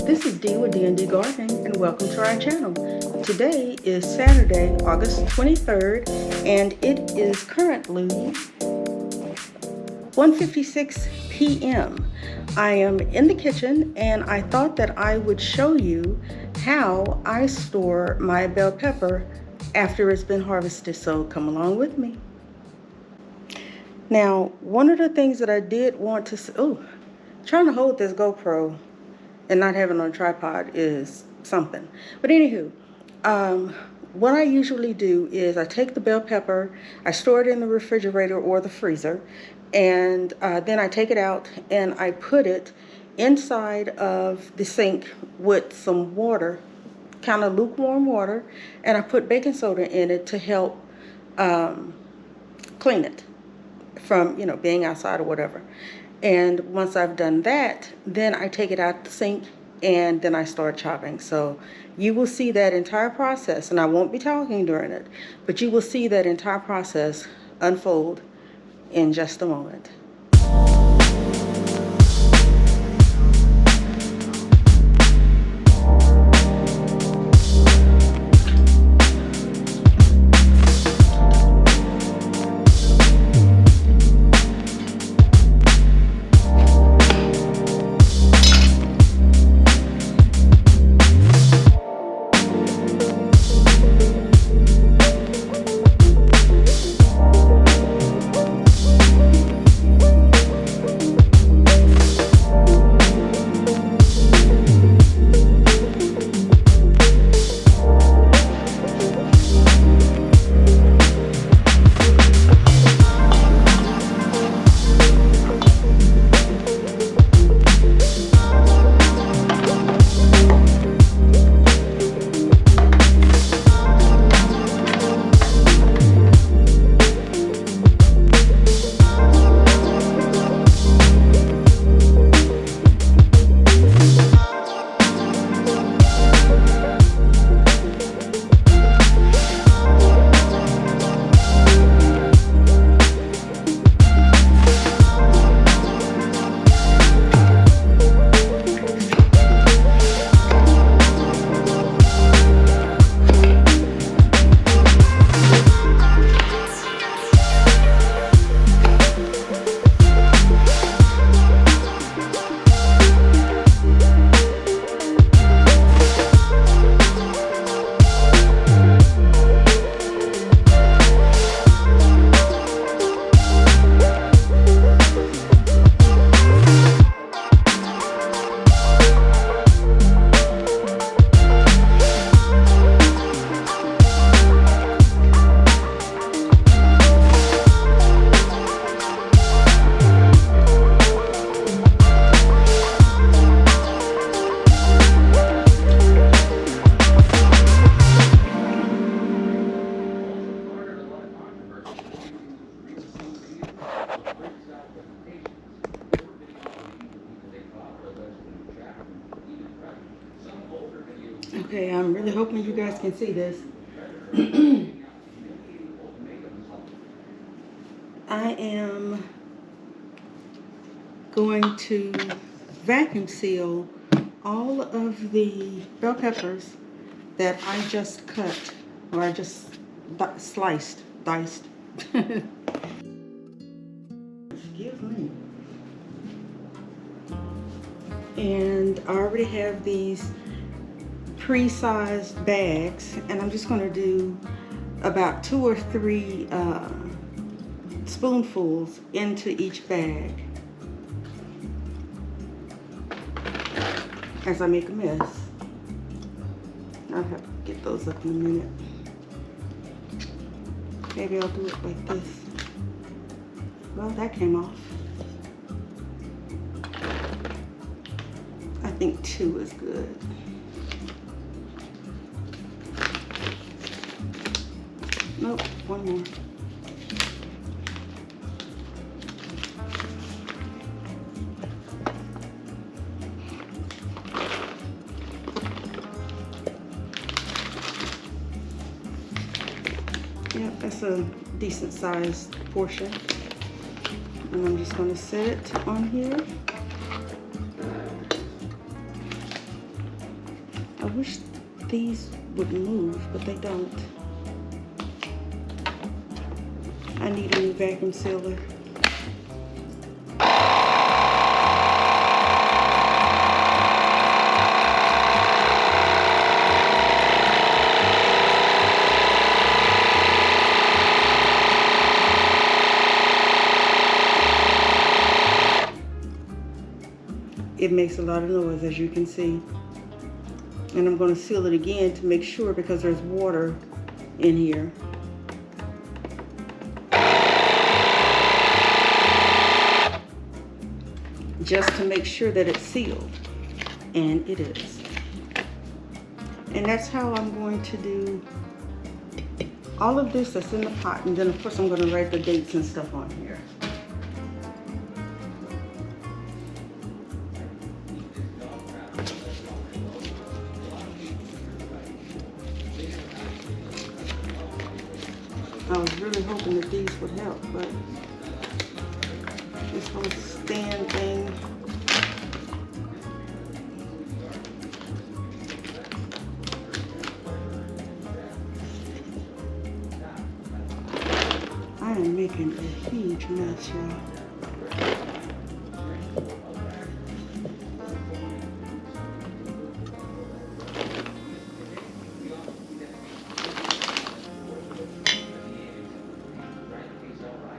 This is Dee with D&D Gardening, and welcome to our channel. Today is Saturday, August 23rd, and it is currently 1:56 p.m. I am in the kitchen, and I thought that I would show you how I store my bell pepper after it's been harvested, so come along with me. Now, one of the things that I did want to, trying to hold this GoPro and not having it on a tripod is something. But anywho, what I usually do is I take the bell pepper, I store it in the refrigerator or the freezer, and then I take it out and I put it inside of the sink with some water, kind of lukewarm water, and I put baking soda in it to help clean it from, being outside or whatever. And once I've done that, then I take it out the sink and then I start chopping. So you will see that entire process, and I won't be talking during it, but you will see that entire process unfold in just a moment. Okay, I'm really hoping you guys can see this. I am going to vacuum seal all of the bell peppers that I just cut, or I just diced. Excuse me. And I already have these pre-sized bags, and I'm just going to do about 2 or 3 spoonfuls into each bag as I make a mess. I'll have to get those up in a minute. Maybe I'll do it like this. Well, that came off. I think 2 is good. Nope, 1 more. Yep, that's a decent sized portion. And I'm just going to set it on here. I wish these would move, but they don't. I need a new vacuum sealer. It makes a lot of noise, as you can see. And I'm going to seal it again to make sure, because there's water in here. Just to make sure that it's sealed. And it is. And that's how I'm going to do all of this that's in the pot. And then of course I'm going to write the dates and stuff on here. I was really hoping that these would help, but this whole stand thing. I am making a huge mess, y'all.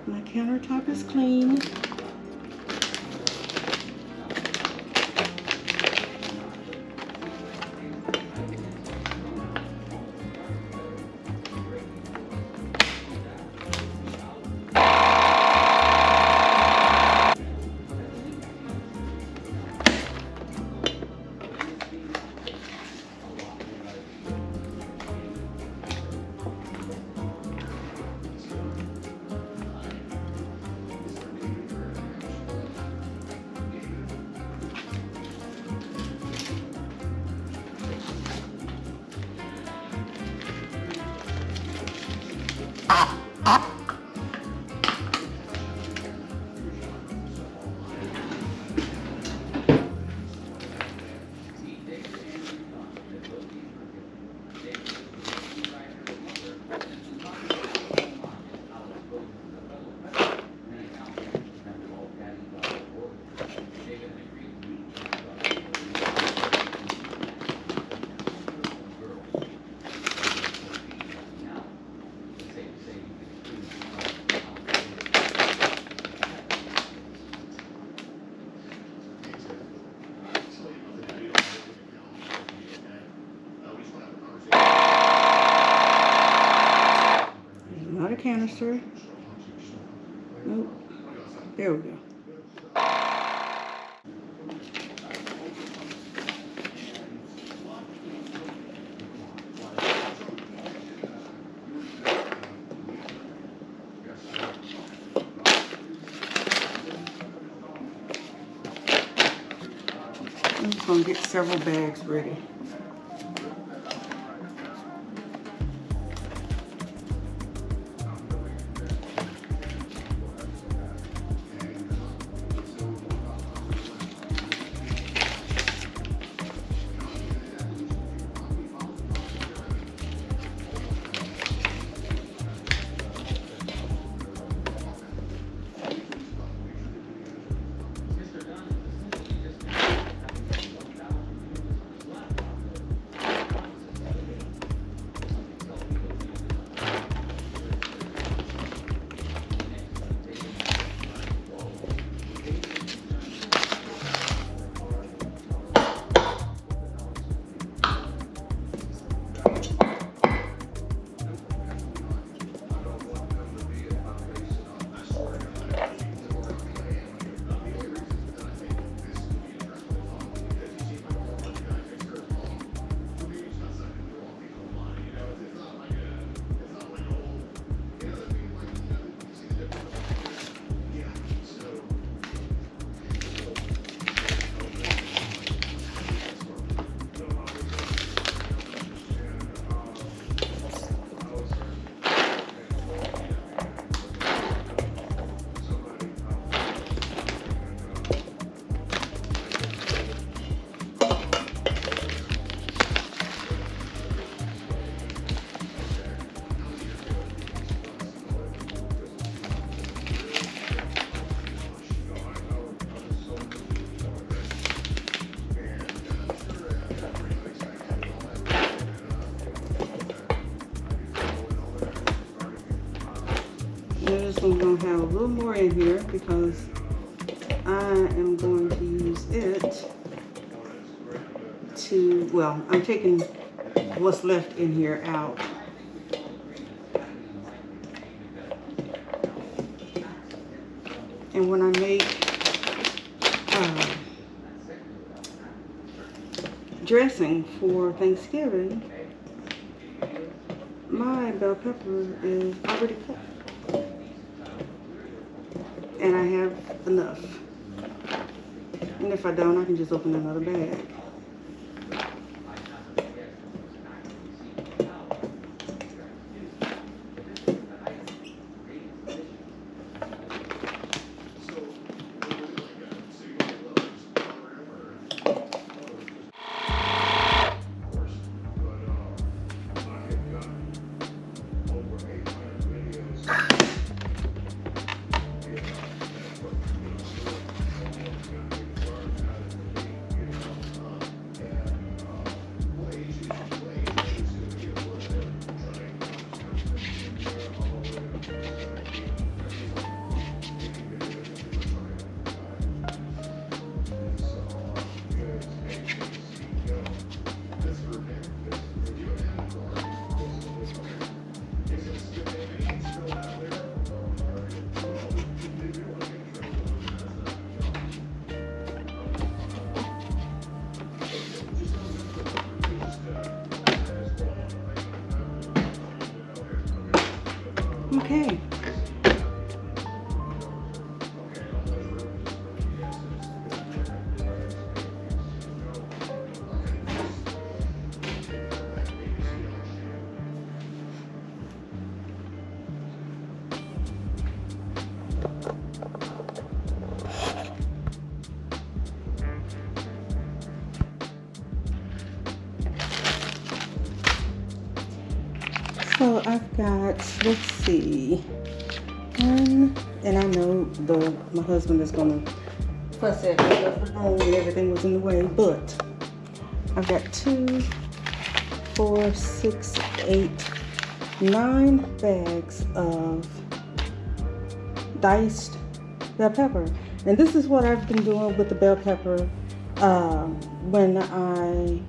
My countertop is clean. Canister. Nope. There we go. I'm just going to get several bags ready. one's going to have a little more in here because I am going to use it to, well, I'm taking what's left in here out. And when I make dressing for Thanksgiving, my bell pepper is already cut. And I have enough. And if I don't, I can just open another bag. Okay. So I've got, let's see, one, and I know my husband is gonna fuss at me because the phone and everything was in the way, but I've got 2, 4, 6, 8, 9 bags of diced bell pepper. And this is what I've been doing with the bell pepper when I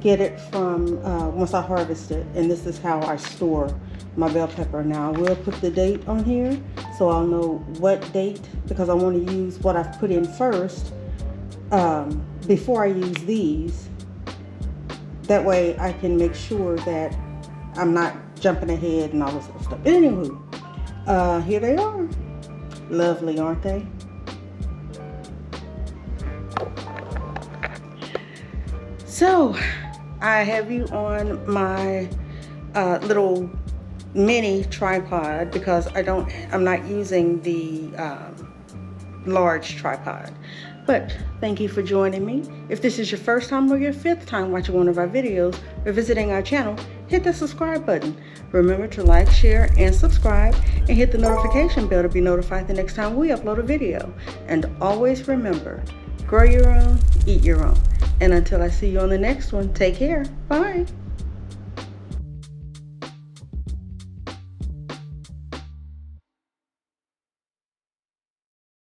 get it from once I harvest it, and this is how I store my bell pepper. Now I will put the date on here so I'll know what date, because I want to use what I've put in first before I use these. That way I can make sure that I'm not jumping ahead and all this other stuff. Anywho, here they are. Lovely, aren't they? So I have you on my little mini tripod because I'm not using the large tripod. But thank you for joining me. If this is your first time or your 5th time watching one of our videos or visiting our channel, hit the subscribe button. Remember to like, share, and subscribe, and hit the notification bell to be notified the next time we upload a video. And always remember, grow your own, eat your own. And until I see you on the next one, take care. Bye.